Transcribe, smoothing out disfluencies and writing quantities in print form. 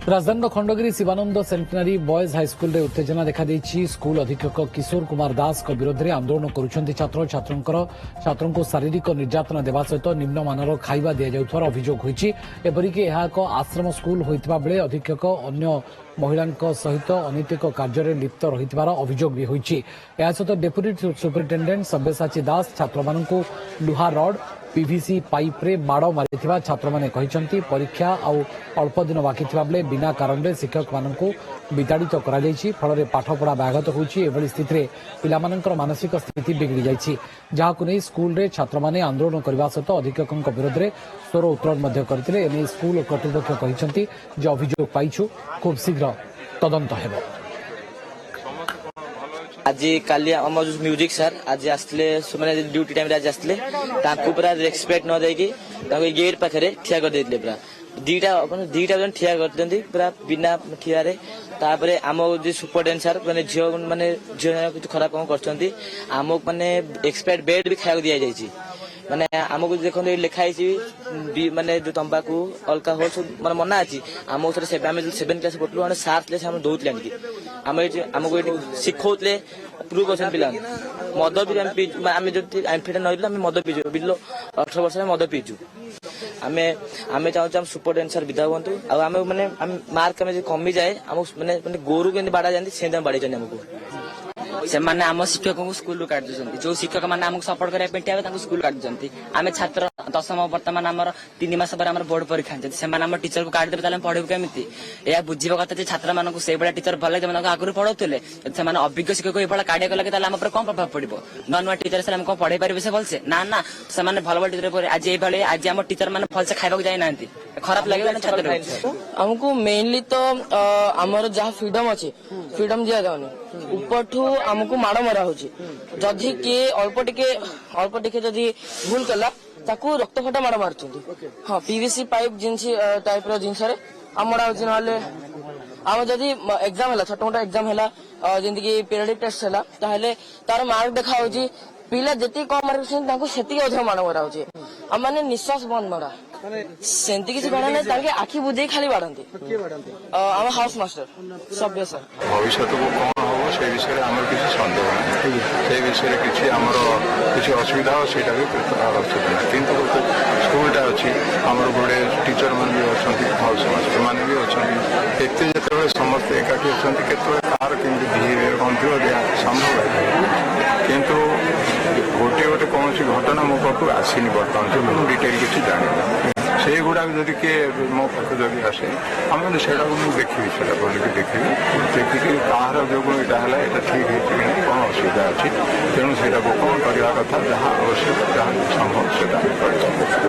राजधानी Khandagiri Shivanand सेंटेनारी boys high school उत्तेजना देखा स्कूल अधीक्षक किशोर कुमार दास विरोध में आंदोलन करुछंती छात्र छात्रों को शारीरिक निर्यातना देवा सहित निम्नमानर खाइबा दि जाउथवार अभियोग होईछि। एपरिक यह एक आश्रम स्कूल होइतिबा बेले अधीक्षक अन्य महिला सहित अनैतिक कार्य लिप्त रहितबार अभियोग भी होईछि। या सहित डेप्यूटी सुपरिटेडेंट सब्यसाची दास छात्र मानकु लुहा रड पीवीसी पाइप रे माड़ मारिथिबा छात्र माने कहिसंती। परीक्षा आउ अल्प दिन बाकी थिबा बेले बिना कारण रे शिक्षक मानकु विताड़ित करा जायछि। फल रे पाठपढ़ा व्याघात होछि। एभली स्थिति रे पिलामानकर मानसिक स्थिति बिगड़ी जायछि, जाहाकु नै स्कूल रे छात्र माने आंदोलन करबा सहित अधीक्षकक विरोध रे स्वर उत्तोलन मध्ये करथिले। एने स्कूल कर्तृपक्ष कहिसंती जे अभियोग पाइछु, खूब शीघ्र तदंत हेबो। आज काली म्यूजिक सर आज आसले मैंने ड्यूटी टाइम आज आसले पूरा रेस्पेक्ट न देकी गेट पाखे ठिया कर देते पूरा दीटा जन ठिया कर पूरा बिना ठिया तापर आम जो सुपरटेंडेंट सर मैंने झील कुछ खराब कम करमक मैंने एक्सपायर्ड बेड भी खाया दि जाए। माने आमको देखो लिखाई माने जो तंबाकू अल्कोहल सब माने मना अच्छी आम सेवेन क्लास पढ़लु सात क्लास आम दौले आमको ये शिखौले प्रूव कर पिला मद भी आम जो एमफिटा नईलु आम मद पीजु बिलो 18 वर्ष मद पीजु। आम चाहूँ सुपरटेंडेंट सर विदा हूँ आम मैंने मार्क कमी जाए आम मैंने गोरु के बाड़ा जाती से बाड़ी आमको से माने आम शिक्षक को स्कूल काट दे जो शिक्षक मैंने आमको सपोर्ट करने स्कूल काट दे। आम छात्र दशम बर्तमान आम 3 मास पर बोर्ड परीक्षा से टीचर को काट देते पढ़े केमी या बुझा कथा छात्र मानक से भाया टीचर भल आगुरी पढ़ाऊे से अभिज्ञ शिक्षक ये काढ़िया गले आम कौन प्रभाव पड़ो नुआ नुआ टीचर से कौन पढ़े पारे से भलसे ना ना से भल भल टीचर आज ये आज आम टीचर मैंने भलसे खावा जाना खराब लगे छात्र आमको मेनली तो आमर जहाँ फ्रीडम अच्छे फ्रीडम दिया जाऊनी ऊपर आमको माड़ मरा हो जदि किए अल्प टिके जदि भूल कला ताकू रक्त फटा माड़ मार्च। हाँ पीवीसी पाइप जिनस टाइप जिनस मड़ा हो आम जदि एग्जाम है छोट मोटा एग्जाम है जमीक पीरियडिक टेस्ट है तार मार्क देखा पिला जी कम मार्क से अधिक माड़ मरा हो मैंने निश्वास बंद मरा सेमती किसी गणा नहीं आखि बुझे खाली बाढ़ती आम हाउस मास्टर सभ्य सर भविष्य को कौन हम से विषय आमर किसी सन्देह ना से विषय किसी आमर किसी असुविधा हो सीटा भी असुविधा किंतु स्कूलटा अच्छी आमर गोटे टीचर मान भी अच्छा हाउस मास्टर मैंने भी अच्छा एत जो समस्ते एकाठी अच्छा कहार केमी बिहेवियर कौन थी संभव है किंतु गोटे गोटे कौन घटना मो पाक आसनी बर्तमान डिटेल किसी जानी से गुड़ा जदि किए मो पाख जब आसे आम से देखी देखी देखिए कहार जो यहाँ ठीक है कौन असुविधा अच्छी तेणु से कौन करने कथा जहाँ आवश्यक जहाँ संभव से